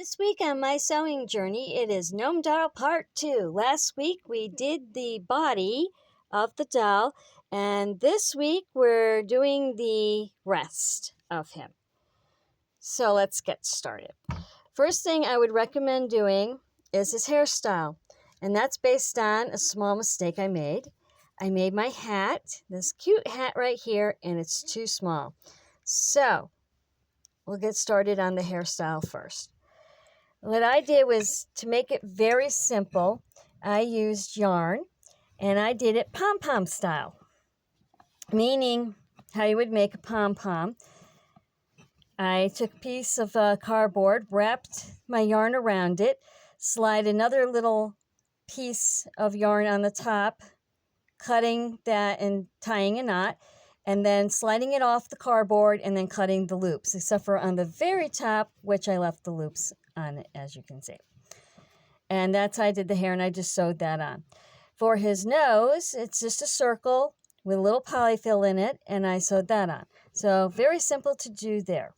This week on my sewing journey, it is Gnome Doll Part 2. Last week we did the body of the doll, and this week we're doing the rest of him. So let's get started. First thing I would recommend doing is his hairstyle, and that's based on a small mistake I made. I made my hat, this cute hat right here, and it's too small. So we'll get started on the hairstyle first. What I did was, to make it very simple, I used yarn, and I did it pom-pom style, meaning how you would make a pom-pom. I took a piece of cardboard, wrapped my yarn around it, slide another little piece of yarn on the top, cutting that and tying a knot, and then sliding it off the cardboard and then cutting the loops, except for on the very top, which I left the loops on it, as you can see. And that's how I did the hair, and I just sewed that on. For his nose, it's just a circle with a little polyfill in it, and I sewed that on. So very simple to do there.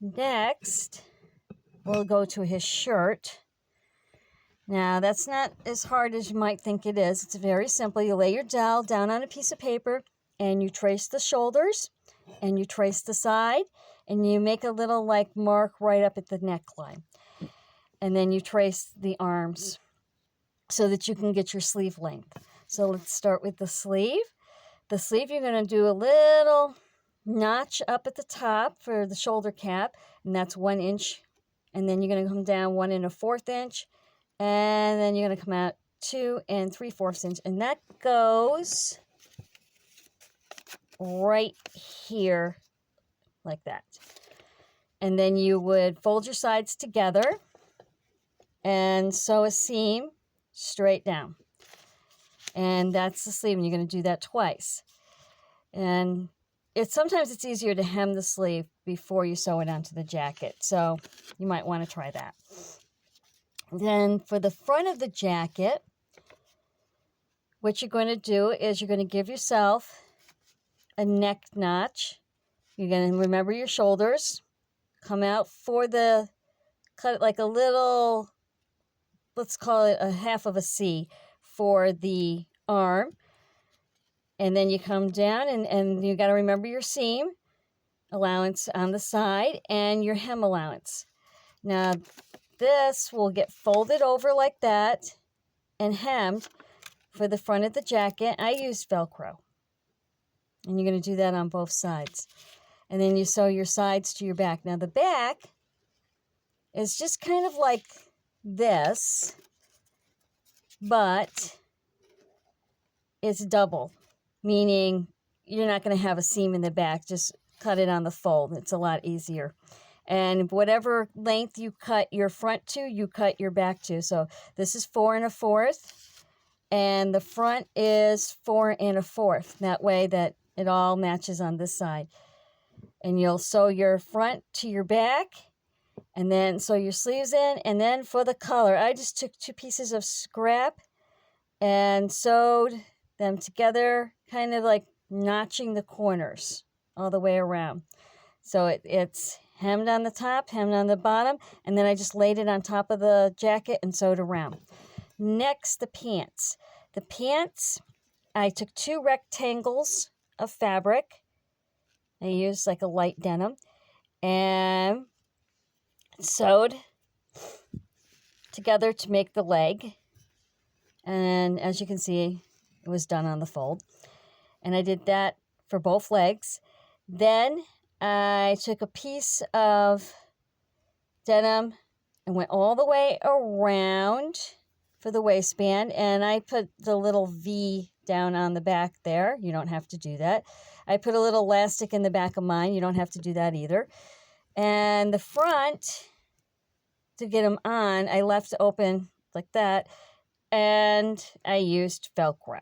Next, we'll go to his shirt. Now, that's not as hard as you might think it is. It's very simple. You lay your doll down on a piece of paper, and you trace the shoulders, and you trace the side, and you make a little like mark right up at the neckline. And then you trace the arms so that you can get your sleeve length. So let's start with the sleeve. The sleeve, you're going to do a little notch up at the top for the shoulder cap, and that's 1 inch. And then you're going to come down 1 1/4 inch, and then you're going to come out 2 3/4 inch, and that goes right here like that. And then you would fold your sides together and sew a seam straight down. And that's the sleeve, and you're going to do that twice. And sometimes it's easier to hem the sleeve before you sew it onto the jacket, so you might want to try that. Then for the front of the jacket, what you're going to do is you're going to give yourself a neck notch. You're going to remember your shoulders, come out for the, cut it like a little, let's call it a half of a C for the arm. And then you come down, and you got to remember your seam allowance on the side and your hem allowance. Now, this will get folded over like that and hemmed for the front of the jacket. I used Velcro. And you're going to do that on both sides. And then you sew your sides to your back. Now, the back is just kind of like this, but it's double, meaning you're not going to have a seam in the back. Just cut it on the fold. It's a lot easier. And whatever length you cut your front to, you cut your back to. So this is 4 1/4, and the front is 4 1/4. That way that it all matches on this side. And you'll sew your front to your back, and then sew your sleeves in. And then for the color, I just took 2 pieces of scrap and sewed them together, kind of like notching the corners all the way around. So it's hemmed on the top, hemmed on the bottom, and then I just laid it on top of the jacket and sewed around. Next, the pants. The pants, I took 2 rectangles of fabric. I used like a light denim and sewed together to make the leg. And as you can see, it was done on the fold. And I did that for both legs. Then I took a piece of denim and went all the way around for the waistband, and I put the little V down on the back there. You don't have to do that. I put a little elastic in the back of mine. You don't have to do that either. And the front, to get them on, I left open like that, and I used Velcro.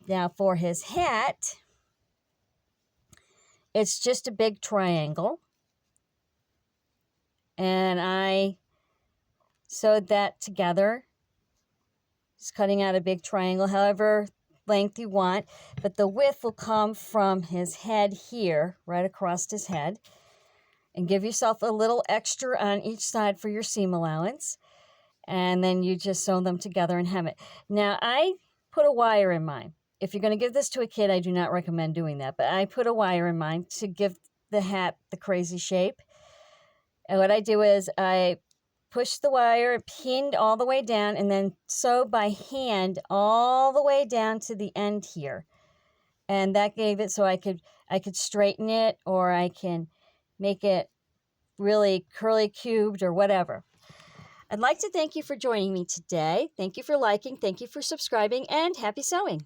Now for his hat, it's just a big triangle, and I sewed that together, just cutting out a big triangle, however length you want, but the width will come from his head here, right across his head, and give yourself a little extra on each side for your seam allowance. And then you just sew them together and hem it. Now, I put a wire in mine. If you're going to give this to a kid, I do not recommend doing that. But I put a wire in mine to give the hat the crazy shape. And what I do is I push the wire, pinned all the way down, and then sew by hand all the way down to the end here. And that gave it so I could straighten it, or I can make it really curly cubed or whatever. I'd like to thank you for joining me today. Thank you for liking, thank you for subscribing, and happy sewing.